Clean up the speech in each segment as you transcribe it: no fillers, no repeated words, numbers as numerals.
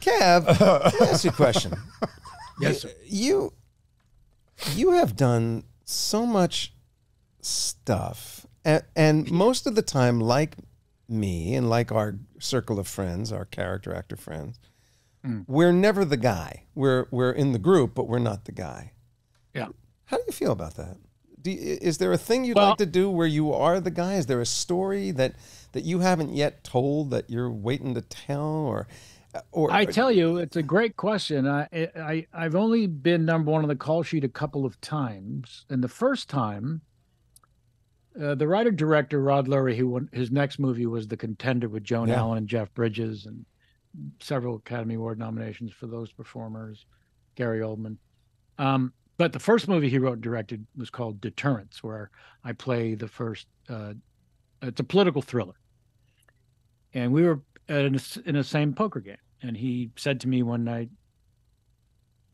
Kev, let me ask you a question. Yes, sir. You have done so much stuff, and most of the time, like me and like our circle of friends, our character actor friends, we're never the guy. We're in the group, but we're not the guy. Yeah. How do you feel about that? Is there a thing you'd like to do where you are the guy? Is there a story that you haven't yet told that you're waiting to tell, or I tell you, it's a great question. I've only been number one on the call sheet a couple of times, and the first time, the writer-director Rod Lurie, his next movie was The Contender with Joan Allen and Jeff Bridges, and several Academy Award nominations for those performers, Gary Oldman. But the first movie he wrote and directed was called Deterrence, where I play the first. It's a political thriller, and we were in the same poker game. And he said to me one night,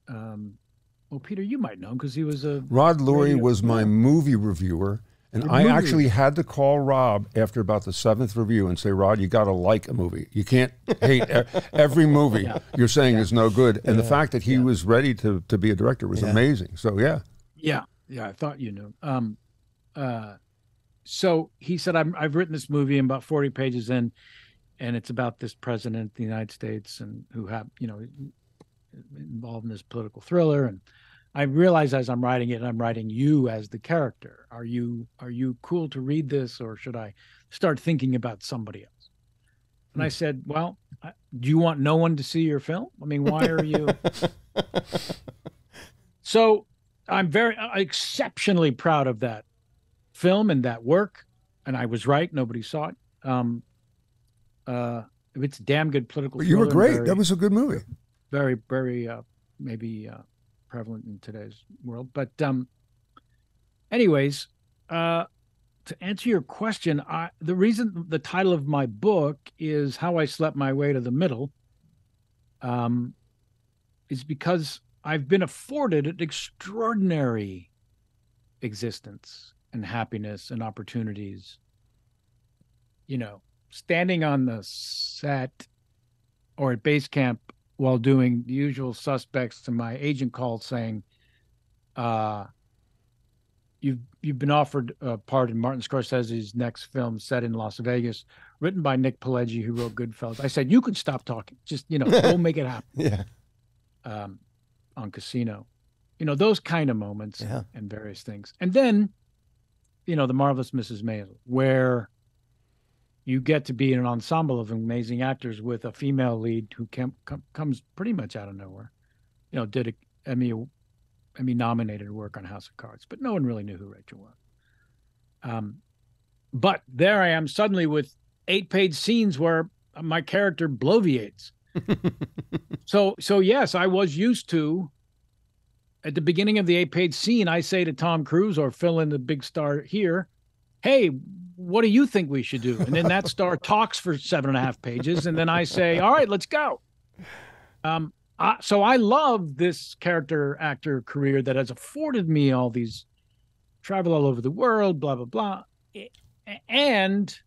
well, Peter, you might know him because he was a Rod Lurie was my movie reviewer, and I actually had to call Rob after about the 7th review and say, Rod, you got to like a movie. You can't hate every movie you're saying is no good. And the fact that he was ready to be a director was amazing. So, Yeah, I thought you knew. So he said, I've written this movie in about 40 pages in, and it's about this president of the United States and who involved in this political thriller. And I realized as I'm writing it, I'm writing you as the character. Are you cool to read this, or should I start thinking about somebody else? And I said, well, do you want no one to see your film? I mean, why are you? So I'm exceptionally proud of that film and that work. And I was right. Nobody saw it. It's a damn good political thriller. You were great. That was a good movie. Very, very, maybe prevalent in today's world. But anyways, to answer your question, the reason the title of my book is How I Slept My Way to the Middle is because I've been afforded an extraordinary existence and happiness and opportunities. Standing on the set or at base camp while doing the usual suspects, and my agent called saying, you've been offered a part in Martin Scorsese's next film set in Las Vegas, written by Nick Pileggi, who wrote Goodfellas. I said, you could stop talking. Just, go make it happen. On Casino. Those kind of moments and various things. And then, The Marvelous Mrs. Maisel, where you get to be in an ensemble of amazing actors with a female lead who comes pretty much out of nowhere. Did Emmy-nominated work on House of Cards, but no one really knew who Rachel was. But there I am suddenly with 8-page scenes where my character bloviates. So yes, I was used to, at the beginning of the 8-page scene, I say to Tom Cruise or fill in the big star here, hey, what do you think we should do? And then that star talks for 7.5 pages. And then I say, all right, let's go. So I love this character actor career that has afforded me all these travel all over the world, blah, blah, blah. And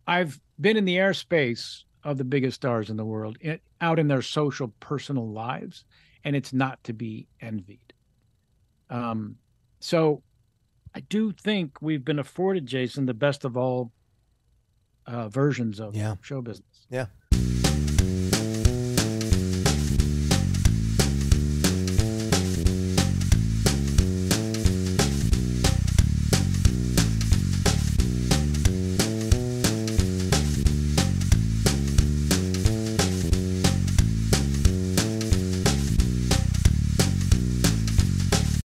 I've been in the airspace of the biggest stars in the world, out in their social, personal lives, and it's not to be envied. So I do think we've been afforded, Jason, the best of all versions of show business. Yeah.